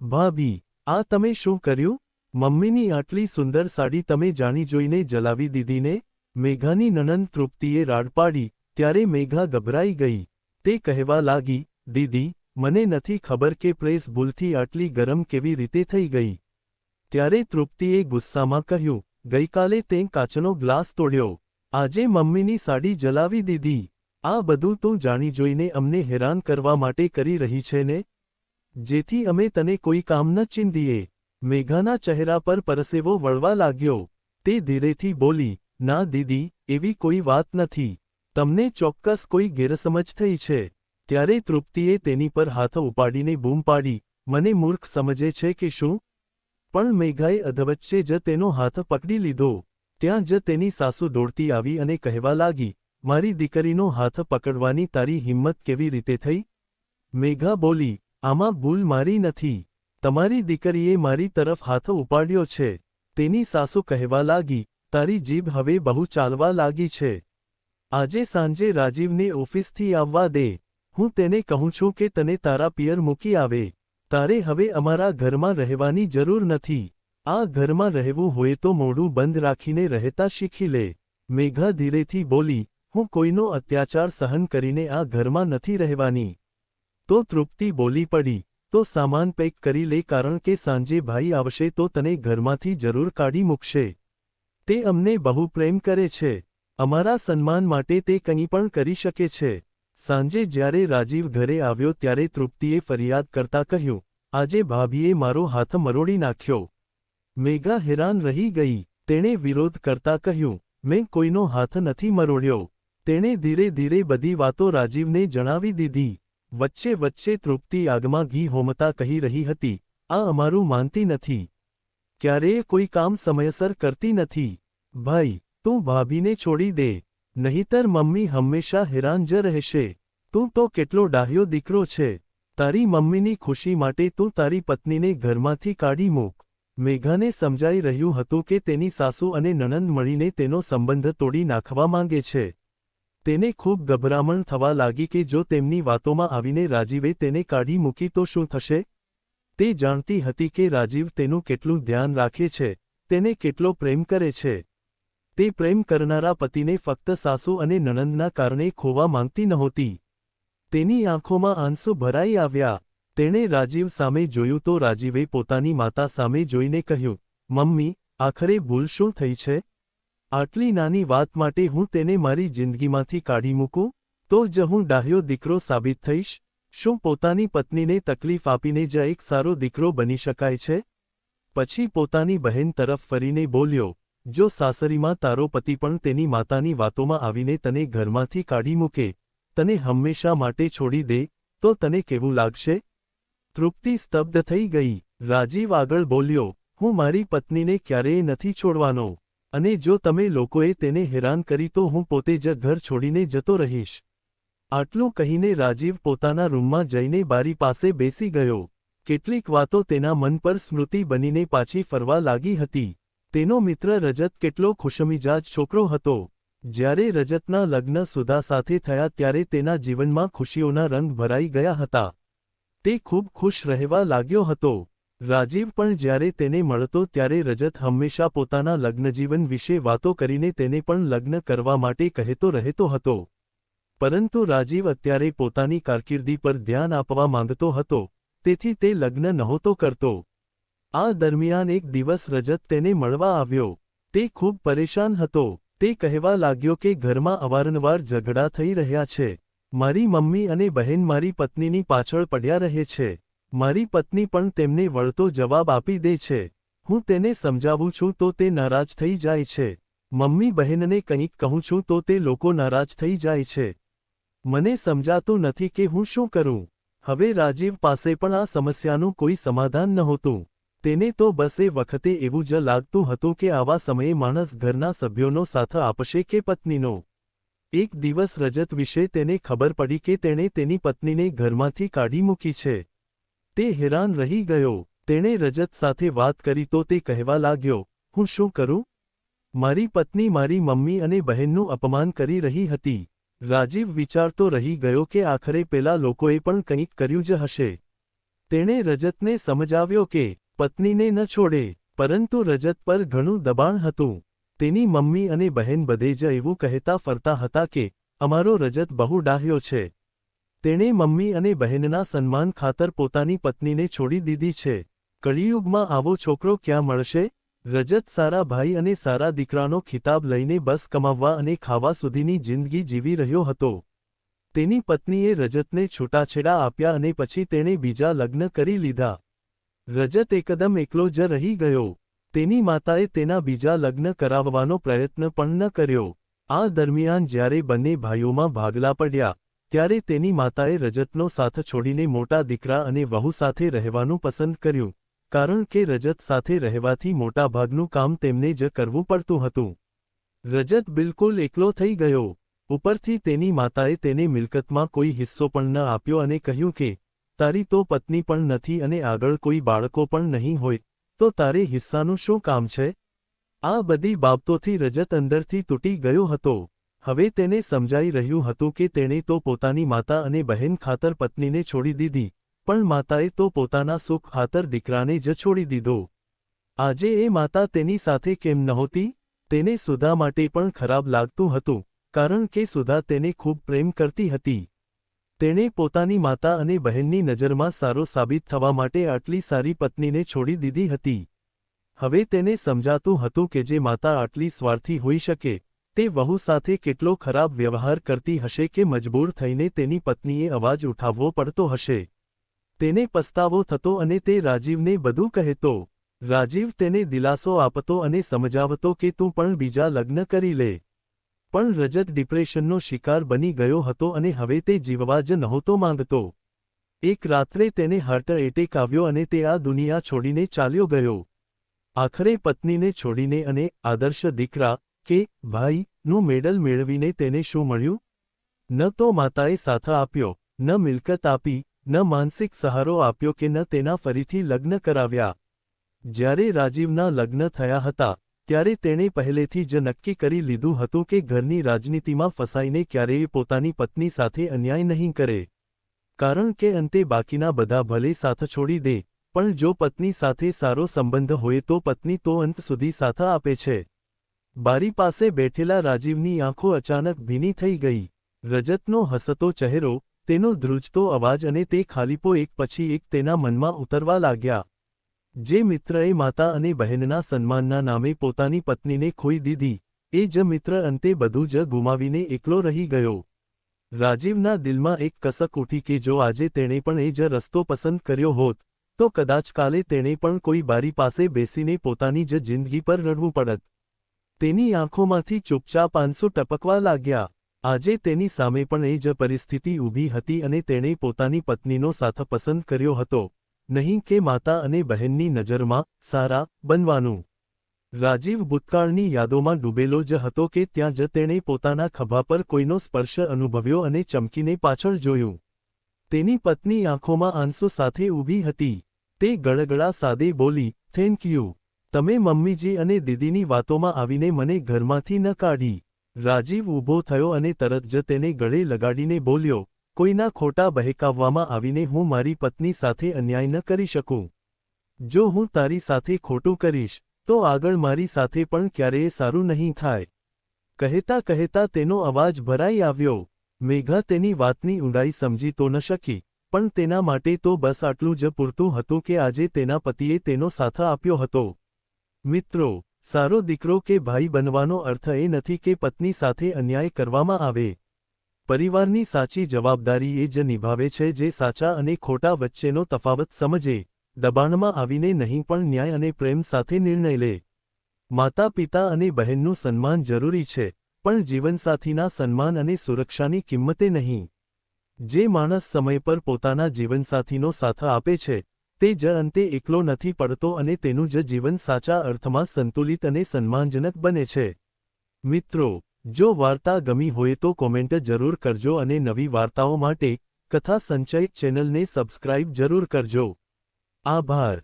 ભાભી, આ તમે શું કર્યું? મમ્મીની આટલી સુંદર સાડી તમે જાણી જોઈને જલાવી દીધીને? મેઘાની નણંદ તૃપ્તિએ રાડ પાડી, ત્યારે મેઘા ગભરાઈ ગઈ. તે કહેવા લાગી, દીદી, મને નથી ખબર કે પ્રેસ ભૂલથી આટલી ગરમ કેવી રીતે થઈ ગઈ. ત્યારે તૃપ્તિએ ગુસ્સામાં કહ્યું, ગઈકાલે તે કાચનો ગ્લાસ તોડ્યો, આજે મમ્મીની સાડી જલાવી દીધી. આ બધું તું જાણી જોઈને અમને હેરાન કરવા માટે કરી રહી છે ને? જેથી અમે તને કોઈ કામ ન ચીંધીએ. મેઘાના ચહેરા પર પરસેવો વળવા લાગ્યો. તે ધીરેથી બોલી, ના દીદી, એવી કોઈ વાત નથી. તમને ચોક્કસ કોઈ ગેરસમજ થઈ છે. ત્યારે તૃપ્તિએ તેની પર હાથ ઉપાડીને બૂમ પાડી, મને મૂર્ખ સમજે છે કે શું? પણ મેઘાએ અધવચ્ચે જ તેનો હાથ પકડી લીધો. ત્યાં જ તેની સાસુ દોડતી આવી અને કહેવા લાગી, મારી દીકરીનો હાથ પકડવાની તારી હિંમત કેવી રીતે થઈ? મેઘા બોલી, આમાં ભૂલ મારી નથી. તમારી દીકરીએ મારી તરફ હાથ ઉપાડ્યો છે. તેની સાસુ કહેવા લાગી, તારી જીભ હવે બહુ ચાલવા લાગી છે. આજે સાંજે રાજીવને ઓફિસથી આવવા દે. હું તેને કહું છું કે તને તારા પિયર મૂકી આવે. તારે હવે અમારા ઘરમાં રહેવાની જરૂર નથી. આ ઘરમાં રહેવું હોય તો મોઢું બંધ રાખીને રહેતા શીખી લે. મેઘા ધીરેથી બોલી, હું કોઈનો અત્યાચાર સહન કરીને આ ઘરમાં નથી રહેવાની. તો તૃપ્તિ બોલી પડી, તો સામાન પેક કરી લે કારણ કે સાંજે ભાઈ આવશે તો તને ઘરમાંથી જરૂર કાઢી મૂકશે. તે અમને બહુ પ્રેમ કરે છે. અમારા સન્માન માટે તે કંઈ પણ કરી શકે છે. સાંજે જ્યારે રાજીવ ઘરે આવ્યો ત્યારે તૃપ્તિએ ફરિયાદ કરતા કહ્યું, આજે ભાભીએ મારો હાથ મરોડી નાખ્યો. મેઘા હેરાન રહી ગઈ. તેણે વિરોધ કરતા કહ્યું, મેં કોઈનો હાથ નથી મરોડ્યો. તેણે ધીરે ધીરે બધી વાતો રાજીવને જણાવી દીધી. વચ્ચે વચ્ચે તૃપ્તિ આગમાં ઘી હોમતા કહી રહી હતી, આ અમારું માનતી નથી. ક્યારેય કોઈ કામ સમયસર કરતી નથી. ભાઈ, તું ભાભીને છોડી દે. નહીતર મમ્મી હંમેશા હેરાન જ રહેશે. તું તો કેટલો ડાહ્યો દીકરો છે. તારી મમ્મીની ખુશી માટે તું તારી પત્નીને ઘરમાંથી કાઢી મૂક. મેઘાને સમજાઈ રહ્યું હતું કે તેની સાસુ અને નણંદ મળીને તેનો સંબંધ તોડી નાખવા માંગે છે. તેને ખૂબ ગભરામણ થવા લાગી કે જો તેમની વાતોમાં આવીને રાજીવે તેને કાઢી મૂકી તો શું થશે? તે જાણતી હતી કે રાજીવ તેનું કેટલું ધ્યાન રાખે છે, તેને કેટલો પ્રેમ કરે છે. તે પ્રેમ કરનારા પતિને ફક્ત સાસુ અને નણંદના કારણે ખોવા માંગતી નહોતી. તેની આંખોમાં આંસુ ભરાઈ આવ્યા. તેણે રાજીવ સામે જોયું તો રાજીવે પોતાની માતા સામે જોઈને કહ્યું, મમ્મી, આખરે ભૂલ શું થઈ છે? આટલી નાની વાત માટે હું તેને મારી જિંદગીમાંથી કાઢી મૂકું? તો જ હું ડાહ્યો દીકરો સાબિત થઈશ? શું પોતાની પત્નીને તકલીફ આપીને જ એક સારો દીકરો બની શકાય છે? પછી પોતાની બહેન તરફ ફરીને બોલ્યો, જો સાસરીમાં તારો પતિ પણ તેની માતાની વાતોમાં આવીને તને ઘરમાંથી કાઢી મૂકે, તને હંમેશા માટે છોડી દે, તો તને કેવું લાગશે? તૃપ્તિ સ્તબ્ધ થઈ ગઈ. રાજીવ આગળ બોલ્યો, હું મારી પત્નીને ક્યારેય નથી છોડવાનો. અને જો તમે લોકોએ તેને હેરાન કરી તો હું પોતે જ ઘર છોડીને જતો રહીશ. આટલું કહીને રાજીવ પોતાના રૂમમાં જઈને બારી પાસે બેસી ગયો. કેટલીક વાતો તેના મન પર સ્મૃતિ બનીને પાછી ફરવા લાગી હતી. તેનો મિત્ર રજત કેટલો ખુશમિજાજ છોકરો હતો. જ્યારે રજતના લગ્ન સુધા સાથે થયા ત્યારે તેના જીવનમાં ખુશીઓના રંગ ભરાઈ ગયા હતા. તે ખૂબ ખુશ રહેવા લાગ્યો હતો. રાજીવ પણ જ્યારે તેને મળતો ત્યારે રજત હંમેશા પોતાના લગ્નજીવન વિશે વાતો કરીને તેને પણ લગ્ન કરવા માટે કહેતો રહેતો હતો. પરંતુ રાજીવ અત્યારે પોતાની કારકિર્દી પર ધ્યાન આપવા માંગતો હતો, તેથી તે લગ્ન નહોતો કરતો. આ દરમિયાન એક દિવસ રજત તેને મળવા આવ્યો. તે ખૂબ પરેશાન હતો. તે કહેવા લાગ્યો કે ઘરમાં અવારનવાર ઝઘડા થઈ રહ્યા છે. મારી મમ્મી અને બહેન મારી પત્નીની પાછળ પડ્યા રહે છે. મારી પત્ની પણ તેમને વળતો જવાબ આપી દે છે. હું તેને સમજાવું છું તો તે નારાજ થઈ જાય છે. મમ્મી બહેનને કંઈક કહું છું તો તે લોકો નારાજ થઈ જાય છે. મને સમજાતું નથી કે હું શું કરું. હવે રાજીવ પાસે પણ આ સમસ્યાનું કોઈ સમાધાન નહોતું. તેને તો બસ એ વખતે એવું જ લાગતું હતું કે આવા સમયે માણસ ઘરના સભ્યોનો સાથ આપશે કે પત્નીનો. એક દિવસ રજત વિશે તેને ખબર પડી કે તેણે તેની પત્નીને ઘરમાંથી કાઢી મૂકી છે. તે હેરાન રહી ગયો. તેણે રજત સાથે વાત કરી તો તે કહેવા લાગ્યો, હું શું કરું? મારી પત્ની મારી મમ્મી અને બહેનનું અપમાન કરી રહી હતી. રાજીવ વિચારતો રહી ગયો કે આખરે પેલા લોકોએ પણ કંઈક કર્યું જ હશે. તેણે રજતને સમજાવ્યો કે પત્નીને ન છોડે, પરંતુ રજત પર ઘણું દબાણ હતું. તેની મમ્મી અને બહેન બધે જ એવું કહેતા ફરતા હતા કે અમારો રજત બહુ ડાહ્યો છે. તેણે મમ્મી અને બહેનના સન્માન ખાતર પોતાની પત્નીને છોડી દીધી છે. કળિયુગમાં આવો છોકરો ક્યાં મળશે? રજત સારા ભાઈ અને સારા દીકરાનો ખિતાબ લઈને બસ કમાવવા અને ખાવા સુધીની જિંદગી જીવી રહ્યો હતો. તેની પત્નીએ રજતને છૂટાછેડા આપ્યા અને પછી તેણે બીજા લગ્ન કરી લીધા. રજત એકદમ એકલો જ રહી ગયો. તેની માતાએ તેના બીજા લગ્ન કરાવવાનો પ્રયત્ન પણ ન કર્યો. આ દરમિયાન જ્યારે બંને ભાઈઓમાં ભાગલા પડ્યા, ત્યારે તેની માતાએ રજતનો સાથ છોડીને મોટા દીકરા અને વહુ સાથે રહેવાનું પસંદ કર્યું, કારણ કે રજત સાથે રહેવાથી મોટાભાગનું કામ તેમને જ કરવું પડતું હતું. રજત બિલકુલ એકલો થઈ ગયો. ઉપરથી તેની માતાએ તેને મિલકતમાં કોઈ હિસ્સો પણ ન આપ્યો અને કહ્યું કે તારી તો પત્ની પણ નથી અને આગળ કોઈ બાળકો પણ નહીં હોય, તો તારે હિસ્સાનું શું કામ છે? આ બધી બાબતોથી રજત અંદરથી તૂટી ગયો હતો. હવે તેને સમજાઈ રહ્યું હતું કે તેણે તો પોતાની માતા અને બહેન ખાતર પત્નીને છોડી દીધી, પણ માતાએ તો પોતાના સુખ ખાતર દીકરાને જ છોડી દીધો. આજે એ માતા તેની સાથે કેમ નહોતી? તેને સુધા માટે પણ ખરાબ લાગતું હતું, કારણ કે સુધા તેને ખૂબ પ્રેમ કરતી હતી. તેણે પોતાની માતા અને બહેનની નજરમાં સારો સાબિત થવા માટે આટલી સારી પત્નીને છોડી દીધી હતી. હવે તેને સમજાતું હતું કે જે માતા આટલી સ્વાર્થી હોઈ શકે, તે વહુ સાથે કેટલો ખરાબ વ્યવહાર કરતી હશે કે મજબૂર થઈને તેની પત્નીએ અવાજ ઉઠાવવો પડતો હશે. તેને પસ્તાવો થતો અને તે રાજીવને બધું કહેતો. રાજીવ તેને દિલાસો આપતો અને સમજાવતો કે તું પણ બીજા લગ્ન કરી લે. પણ રજત ડિપ્રેશનનો શિકાર બની ગયો હતો અને હવે તે જીવવા જ નહોતો માંગતો. એક રાત્રે તેને હાર્ટ એટેક આવ્યો અને તે આ દુનિયા છોડીને ચાલ્યો ગયો. આખરે પત્નીને છોડીને અને આદર્શ દીકરા કે ભાઈનું મેડલ મેળવીને તેને શું મળ્યું? ન તો માતાએ સાથ આપ્યો, ન મિલકત આપી, ન માનસિક સહારો આપ્યો કે ન તેના ફરીથી લગ્ન કરાવ્યા. જ્યારે રાજીવના લગ્ન થયા હતા, ત્યારે તેણે પહેલેથી જ નક્કી કરી લીધું હતું કે ઘરની રાજનીતિમાં ફસાઈને ક્યારેય પોતાની પત્ની સાથે અન્યાય નહીં કરે. કારણ કે અંતે બાકીના બધા ભલે સાથ છોડી દે, પણ જો પત્ની સાથે સારો સંબંધ હોય તો પત્ની તો અંત સુધી સાથ આપે છે. બારી પાસે બેઠેલા રાજીવની આંખો અચાનક ભીની થઈ ગઈ. રજતનો હસતો ચહેરો, તેનો ધ્રુજતો અવાજ અને તે ખાલીપો એક પછી એક તેના મનમાં ઉતરવા લાગ્યા. જે મિત્રએ માતા અને બહેનના સન્માનના નામે પોતાની પત્નીને ખોઈ દીધી, એ જ મિત્ર અંતે બધું જ ગુમાવીને એકલો રહી ગયો. રાજીવના દિલમાં એક કસક ઉઠી કે જો આજે તેણે પણ એ જ રસ્તો પસંદ કર્યો હોત, તો કદાચ કાલે તેણે પણ કોઈ બારી પાસે બેસીને પોતાની જ જિંદગી પર રડવું પડત. તેની આંખોમાંથી ચૂપચાપ આંસુ ટપકવા લાગ્યા. આજે તેની સામે પણ એ જ પરિસ્થિતિ ઊભી હતી અને તેણે પોતાની પત્નીનો સાથ પસંદ કર્યો હતો, નહીં કે માતા અને બહેનની નજરમાં સારા બનવાનું. રાજીવ ભૂતકાળની યાદોમાં ડૂબેલો જ હતો કે ત્યાં જ તેણે પોતાના ખભા પર કોઈનો સ્પર્શ અનુભવ્યો અને ચમકીને પાછળ જોયું. તેની પત્ની આંખોમાં આંસુ સાથે ઊભી હતી. તે ગળગળા સાદે બોલી, "થેન્ક યુ. તમે મમ્મીજી અને દીદીની વાતોમાં આવીને મને ઘરમાંથી ન કાઢી." રાજીવ ઊભો થયો અને તરત જ તેને ગળે લગાડીને બોલ્યો, "કોઈના ખોટા બહેકાવવામાં આવીને હું મારી પત્ની સાથે અન્યાય ન કરી શકું. જો હું તારી સાથે ખોટું કરીશ, તો આગળ મારી સાથે પણ ક્યારેય સારું નહીં થાય." કહેતા કહેતા તેનો અવાજ ભરાઈ આવ્યો. મેઘા તેની વાતની ઊંડાઈ સમજી તો ન શકી, પણ તેના માટે તો બસ આટલું જ પૂરતું હતું કે આજે તેના પતિએ તેનો સાથ આપ્યો હતો. મિત્રો, સારો દીકરો કે ભાઈ બનવાનો અર્થ એ નથી કે પત્ની સાથે અન્યાય કરવામાં આવે. પરિવારની સાચી જવાબદારી એ જ નિભાવે છે જે સાચા અને ખોટા વચ્ચેનો તફાવત સમજે, દબાણમાં આવીને નહીં પણ ન્યાય અને પ્રેમ સાથે નિર્ણય લે. માતા પિતા અને બહેનનું સન્માન જરૂરી છે, પણ જીવનસાથીના સન્માન અને સુરક્ષાની કિંમતે નહીં. જે માણસ સમય પર પોતાના જીવનસાથીનો સાથ આપે છે, તે જ અંતે એકલો નથી પડતો અને તેનું જ જીવન સાચા અર્થમાં સંતુલિત અને સન્માનજનક બને છે. મિત્રો, જો વાર્તા ગમી હોય તો કોમેન્ટ જરૂર કરજો અને નવી વાર્તાઓ માટે કથા સંચય ચેનલને સબસ્ક્રાઇબ જરૂર કરજો. આભાર.